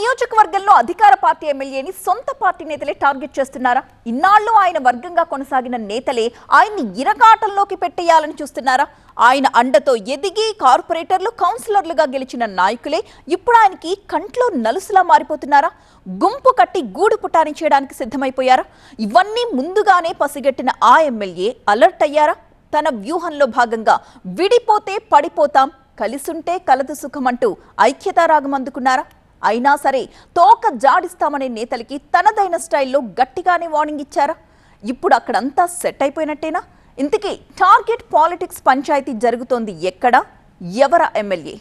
నియోజకవర్గంలో అధికార పార్టీ ఎమ్మెల్యేని సొంత పార్టీ నేతలే టార్గెట్ చేస్తున్నారా? ఇన్నాళ్ళు ఆయన వర్గంగా కొనసాగిన నేతలే ఆయన్ని ఇరగాటంలోకి పెట్టేయాలని చూస్తున్నారా? ఆయన అండతో ఎదిగి కార్పొరేటర్లు కౌన్సిలర్లుగా గెలిచిన నాయకులే ఇప్పుడు ఆయనకి కంట్లో నలుసులా మారిపోతున్నారా? గుంపు కట్టి గూడు పుటాని చేయడానికి సిద్ధమైపోయారా? ఇవన్నీ ముందుగానే పసిగట్టిన ఆ ఎమ్మెల్యే అలర్ట్ అయ్యారా? తన వ్యూహంలో భాగంగా విడిపోతే పడిపోతాం, కలిసుంటే కలదు సుఖం అంటూ ఐక్యతారాగం అందుకున్నారా? అయినా సరే తోక జాడిస్తామనే నేతలకి తనదైన స్టైల్లో గట్టిగానే వార్నింగ్ ఇచ్చారా? ఇప్పుడు అక్కడంతా సెట్ అయిపోయినట్టేనా? ఇంతకీ టార్గెట్ పాలిటిక్స్ పంచాయతీ జరుగుతోంది ఎక్కడ? ఎవరా ఎమ్మెల్యే?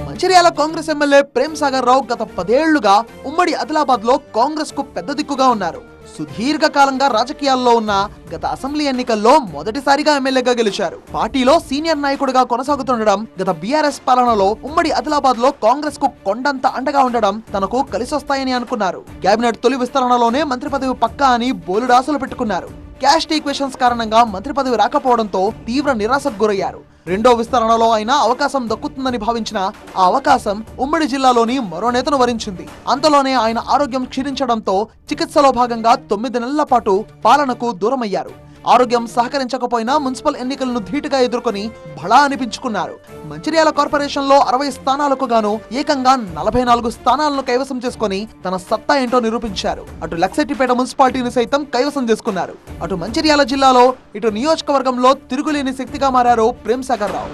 మంచిర్యాల కాంగ్రెస్ ఎమ్మెల్యే ప్రేమ్ సాగర్ రావు గత 10 ఏళ్లుగా ఉమ్మడి ఆదిలాబాద్ లో కాంగ్రెస్ కు పెద్ద దిక్కుగా ఉన్నారు. సుదీర్ఘకాలంగా రాజకీయాల్లో ఉన్న గత అసెంబ్లీ ఎన్నికల్లో మొదటిసారిగా ఎమ్మెల్యేగా గెలిచారు. పార్టీలో సీనియర్ నాయకుడిగా కొనసాగుతుండడం, గత బీఆర్ఎస్ పాలనలో ఉమ్మడి ఆదిలాబాద్ లో కాంగ్రెస్ కు కొండంత అండగా ఉండడం తనకు కలిసొస్తాయని అనుకున్నారు. కేబినెట్ తొలి విస్తరణలోనే మంత్రి పదవి పక్కా అని బోలెడాసులు పెట్టుకున్నారు. క్యాస్ట్ ఈక్వేషన్స్ కారణంగా మంత్రి పదవి రాకపోవడంతో తీవ్ర నిరాశకు గురయ్యారు. రెండో విస్తరణలో అయినా అవకాశం దక్కుతుందని భావించిన ఆ అవకాశం ఉమ్మడి జిల్లాలోని మరో నేతను వరించింది. అంతలోనే ఆయన ఆరోగ్యం క్షీణించడంతో చికిత్సలో భాగంగా 9 నెలల పాటు పాలనకు దూరమయ్యారు. ఆరోగ్యం సహకరించకపోయినా మున్సిపల్ ఎన్నికలను ధీటుగా ఎదుర్కొని బలా అనిపించుకున్నారు. మంచిర్యాల కార్పొరేషన్ లో 60 స్థానాలకు గాను ఏకంగా 44 స్థానాలను కైవసం చేసుకుని తన సత్తా ఏంటో నిరూపించారు. అటు లక్సెట్టిపేట మున్సిపాలిటీని సైతం కైవసం చేసుకున్నారు. అటు మంచిర్యాల జిల్లాలో ఇటు నియోజకవర్గంలో తిరుగులేని శక్తిగా మారారు ప్రేమ్ సాగర్ రావు.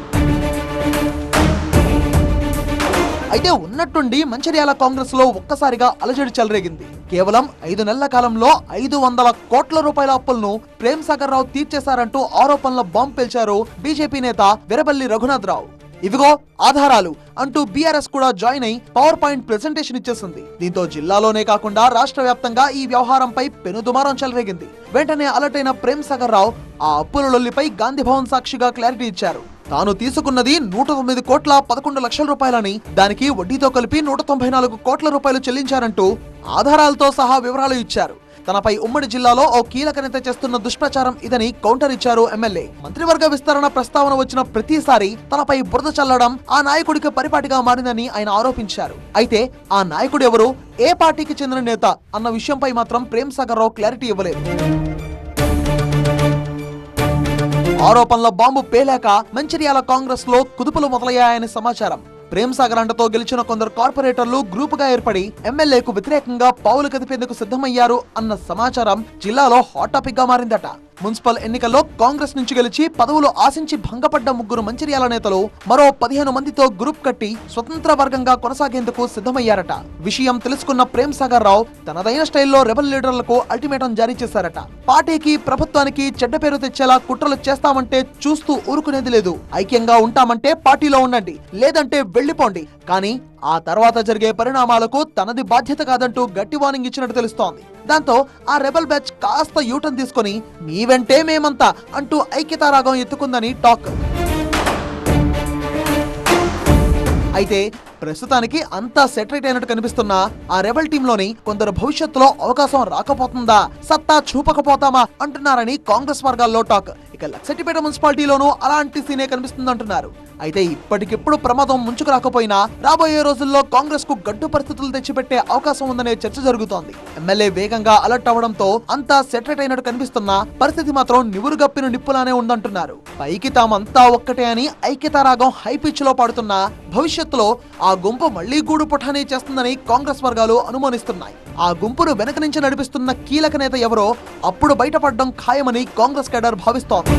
అయితే ఉన్నట్టుండి మంచిర్యాల కాంగ్రెస్ లో ఒక్కసారిగా అలజడి చెలరేగింది. కేవలం 5 నెలల కాలంలో 500 కోట్ల రూపాయల అప్పులను ప్రేమ్ సాగర్ రావు తీర్చేశారంటూ ఆరోపణల బాంబు పేల్చారు బీజేపీ నేత వీరబల్లి రఘునాథ్ రావు. ఇవిగో ఆధారాలు అంటూ బీఆర్ఎస్ కూడా జాయిన్ అయి పవర్ పాయింట్ ప్రెజెంటేషన్ ఇచ్చేసింది. దీంతో జిల్లాలోనే కాకుండా రాష్ట్ర వ్యాప్తంగా ఈ వ్యవహారంపై పెనుదుమారం చెలరేగింది. వెంటనే అలర్ట్ అయిన ప్రేమ్ సాగర్ రావు ఆ అప్పుల లొల్లిపై గాంధీ భవన్ సాక్షిగా క్లారిటీ ఇచ్చారు. తాను తీసుకున్నది 109 కోట్ల 11 లక్షల రూపాయలని, దానికి వడ్డీతో కలిపి 194 కోట్ల రూపాయలు చెల్లించారంటూ ఆధారాలతో సహా వివరాలు ఇచ్చారు. తనపై ఉమ్మడి జిల్లాలో ఓ కీలక నేత చేస్తున్న దుష్ప్రచారం ఇదని కౌంటర్ ఇచ్చారు ఎమ్మెల్యే. మంత్రివర్గ విస్తరణ ప్రస్తావన వచ్చిన ప్రతిసారి తనపై బురద చల్లడం ఆ నాయకుడికి పరిపాటిగా మారిందని ఆయన ఆరోపించారు. అయితే ఆ నాయకుడు ఎవరు, ఏ పార్టీకి చెందిన నేత అన్న విషయంపై మాత్రం ప్రేమ్ సాగర్ రావు క్లారిటీ ఇవ్వలేదు. ఆరోపణల బాంబు పేలాక మంచిర్యాల కాంగ్రెస్ లో కుదుపులు మొదలయ్యాయని సమాచారం. ప్రేమ్ సాగర్ అండతో గెలిచిన కొందరు కార్పొరేటర్లు గ్రూపుగా ఏర్పడి ఎమ్మెల్యేకు వ్యతిరేకంగా పావులు కదిపేందుకు సిద్ధమయ్యారు అన్న సమాచారం జిల్లాలో హాట్ టాపిక్ గా మారిందట. మున్సిపల్ ఎన్నికల్లో కాంగ్రెస్ నుంచి గెలిచి పదవులు ఆశించి భంగపడ్డ 3 మంచిర్యాల నేతలు మరో 15 మందితో గ్రూప్ కట్టి స్వతంత్ర వర్గంగా కొనసాగేందుకు సిద్ధమయ్యారట. విషయం తెలుసుకున్న ప్రేమ్ సాగర్ రావు తనదైన స్టైల్లో రెబల్ లీడర్లకు అల్టిమేటం జారీ చేశారట. పార్టీకి ప్రభుత్వానికి చెడ్డ పేరు తెచ్చేలా కుట్రలు చేస్తామంటే చూస్తూ ఊరుకునేది లేదు. ఐక్యంగా ఉంటామంటే పార్టీలో ఉండండి, లేదంటే వెళ్లిపోండి. కానీ ఆ తర్వాత జరిగే పరిణామాలకు తనది బాధ్యత కాదంటూ గట్టి వార్నింగ్ ఇచ్చినట్టు తెలుస్తోంది. దాంతో ఆ రెబల్ బ్యాచ్ కాస్త యూటర్న్ తీసుకుని మీ వెంటే మేమంతా అంటూ ఐక్యతారాగం ఎత్తుకుందని టాక్. అయితే ప్రస్తుతానికి అంతా సెటరేట్ అయినట్టు కనిపిస్తున్న ఆ రెబల్ టీంలోని కొందరు భవిష్యత్తులో అవకాశం రాకపోతుందా, సత్తా చూపకపోతామా అంటున్నారని కాంగ్రెస్ వర్గాల్లో టాక్. ఇక లక్సెట్టిపేట మున్సిపాలిటీలోనూ అలాంటి సీనే కనిపిస్తుందంటున్నారు. అయితే ఇప్పటికిప్పుడు ప్రమాదం ముంచుకు రాకపోయినా రాబోయే రోజుల్లో కాంగ్రెస్ కు గడ్డు పరిస్థితులు తెచ్చిపెట్టే అవకాశం ఉందనే చర్చ జరుగుతోంది. ఎమ్మెల్యే వేగంగా అలర్ట్ అవడంతో అంతా సెటరేట్ అయినట్టు కనిపిస్తున్నా పరిస్థితి మాత్రం నివురుగప్పిన నిప్పులానే ఉందంటున్నారు. పైకి తామంతా ఒక్కటే అని ఐక్యతారాగం హై పిచ్ లో పాడుతున్నా భవిష్యత్తులో ఆ గుంపు మళ్లీ గూడు పుఠానీ చేస్తుందని కాంగ్రెస్ వర్గాలు అనుమానిస్తున్నాయి. ఆ గుంపును వెనక నుంచి నడిపిస్తున్న కీలక నేత ఎవరో అప్పుడు బయటపడడం ఖాయమని కాంగ్రెస్ కేడర్ భావిస్తోంది.